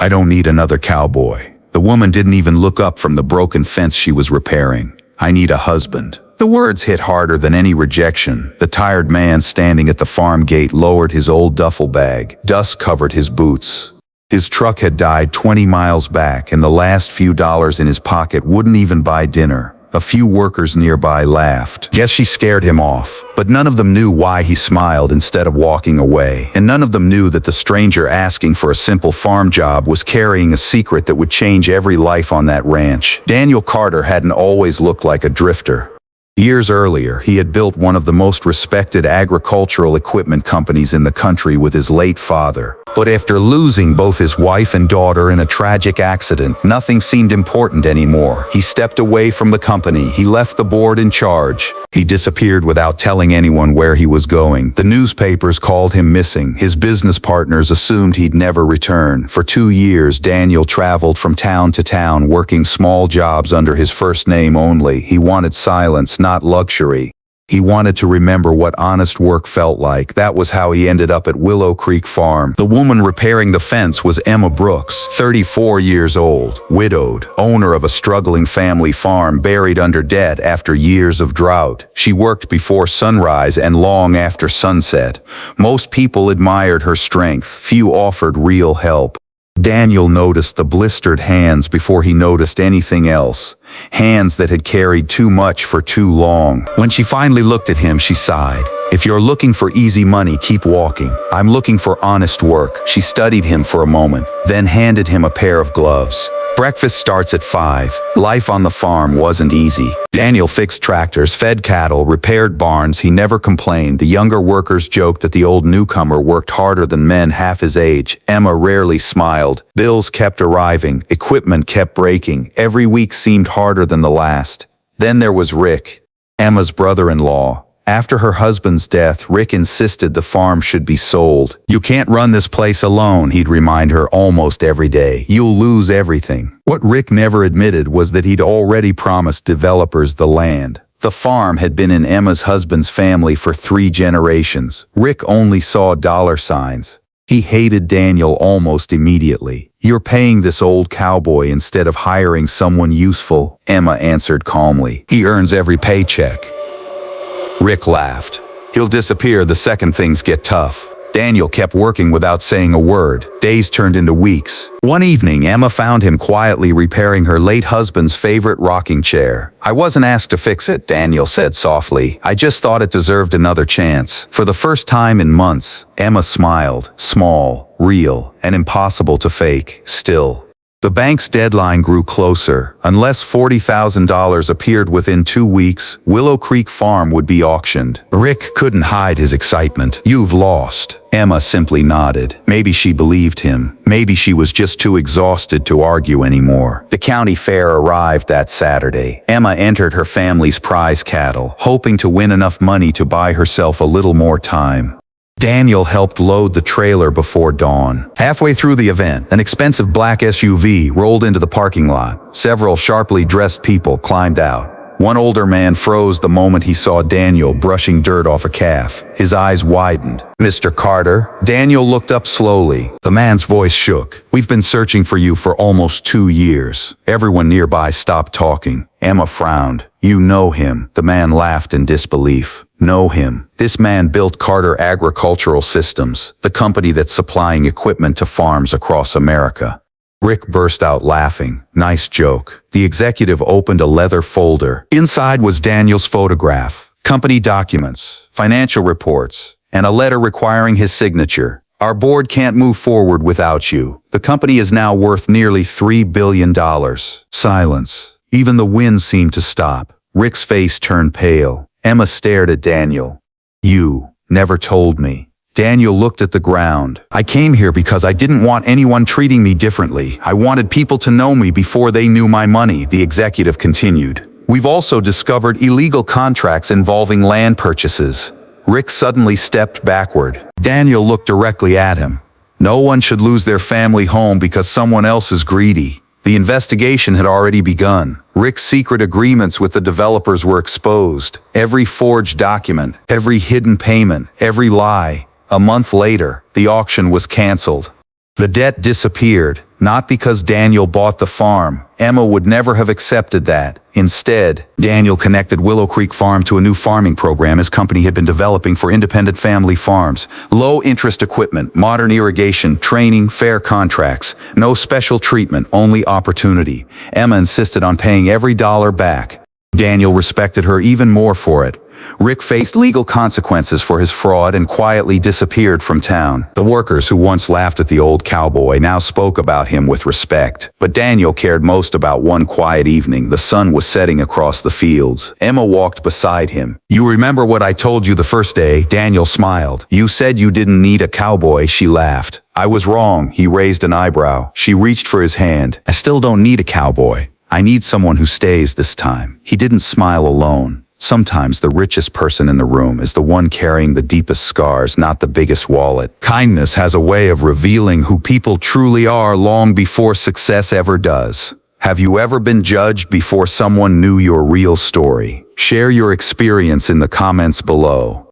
I don't need another cowboy. The woman didn't even look up from the broken fence she was repairing. I need a husband. The words hit harder than any rejection. The tired man standing at the farm gate lowered his old duffel bag. Dust covered his boots. His truck had died 20 miles back, and the last few dollars in his pocket wouldn't even buy dinner. A few workers nearby laughed. Guess she scared him off. But none of them knew why he smiled instead of walking away. And none of them knew that the stranger asking for a simple farm job was carrying a secret that would change every life on that ranch. Daniel Carter hadn't always looked like a drifter. Years earlier, he had built one of the most respected agricultural equipment companies in the country with his late father. But after losing both his wife and daughter in a tragic accident, nothing seemed important anymore. He stepped away from the company. He left the board in charge. He disappeared without telling anyone where he was going. The newspapers called him missing. His business partners assumed he'd never return. For 2 years, Daniel traveled from town to town, working small jobs under his first name only. He wanted silence, not luxury. He wanted to remember what honest work felt like. That was how he ended up at Willow Creek Farm. The woman repairing the fence was Emma Brooks, 34 years old, widowed, owner of a struggling family farm buried under debt after years of drought. She worked before sunrise and long after sunset. Most people admired her strength. Few offered real help. Daniel noticed the blistered hands before he noticed anything else. Hands that had carried too much for too long. When she finally looked at him, she sighed. If you're looking for easy money, keep walking. I'm looking for honest work. She studied him for a moment, then handed him a pair of gloves. Breakfast starts at 5. Life on the farm wasn't easy. Daniel fixed tractors, fed cattle, repaired barns. He never complained. The younger workers joked that the old newcomer worked harder than men half his age. Emma rarely smiled. Bills kept arriving. Equipment kept breaking. Every week seemed harder than the last. Then there was Rick, Emma's brother-in-law. After her husband's death, Rick insisted the farm should be sold. You can't run this place alone, he'd remind her almost every day. You'll lose everything. What Rick never admitted was that he'd already promised developers the land. The farm had been in Emma's husband's family for 3 generations. Rick only saw dollar signs. He hated Daniel almost immediately. You're paying this old cowboy instead of hiring someone useful, Emma answered calmly. He earns every paycheck. Rick laughed. He'll disappear the second things get tough. Daniel kept working without saying a word. Days turned into weeks. One evening, Emma found him quietly repairing her late husband's favorite rocking chair. I wasn't asked to fix it, Daniel said softly. I just thought it deserved another chance. For the first time in months, Emma smiled. Small, real, and impossible to fake. Still. The bank's deadline grew closer. Unless $40,000 appeared within 2 weeks, Willow Creek Farm would be auctioned. Rick couldn't hide his excitement. You've lost. Emma simply nodded. Maybe she believed him. Maybe she was just too exhausted to argue anymore. The county fair arrived that Saturday. Emma entered her family's prize cattle, hoping to win enough money to buy herself a little more time. Daniel helped load the trailer before dawn. Halfway through the event, an expensive black SUV rolled into the parking lot. Several sharply dressed people climbed out. One older man froze the moment he saw Daniel brushing dirt off a calf. His eyes widened. Mr. Carter? Daniel looked up slowly. The man's voice shook. We've been searching for you for almost 2 years. Everyone nearby stopped talking. Emma frowned. You know him. The man laughed in disbelief. Know him. This man built Carter Agricultural Systems, the company that's supplying equipment to farms across America. Rick burst out laughing. Nice joke. The executive opened a leather folder. Inside was Daniel's photograph, company documents, financial reports, and a letter requiring his signature. Our board can't move forward without you. The company is now worth nearly $3 billion. Silence. Even the wind seemed to stop. Rick's face turned pale. Emma stared at Daniel. You never told me. Daniel looked at the ground. I came here because I didn't want anyone treating me differently. I wanted people to know me before they knew my money, the executive continued. We've also discovered illegal contracts involving land purchases. Rick suddenly stepped backward. Daniel looked directly at him. No one should lose their family home because someone else is greedy. The investigation had already begun. Rick's secret agreements with the developers were exposed. Every forged document, every hidden payment, every lie. A month later, the auction was canceled. The debt disappeared. Not because Daniel bought the farm. Emma would never have accepted that. Instead, Daniel connected Willow Creek Farm to a new farming program his company had been developing for independent family farms. Low-interest equipment, modern irrigation, training, fair contracts. No special treatment, only opportunity. Emma insisted on paying every dollar back. Daniel respected her even more for it. Rick faced legal consequences for his fraud and quietly disappeared from town. The workers who once laughed at the old cowboy now spoke about him with respect. But Daniel cared most about one quiet evening. The sun was setting across the fields. Emma walked beside him. "You remember what I told you the first day?" Daniel smiled. "You said you didn't need a cowboy," she laughed. "I was wrong." He raised an eyebrow. She reached for his hand. "I still don't need a cowboy. I need someone who stays this time." He didn't smile alone. Sometimes the richest person in the room is the one carrying the deepest scars, not the biggest wallet. Kindness has a way of revealing who people truly are long before success ever does. Have you ever been judged before someone knew your real story? Share your experience in the comments below.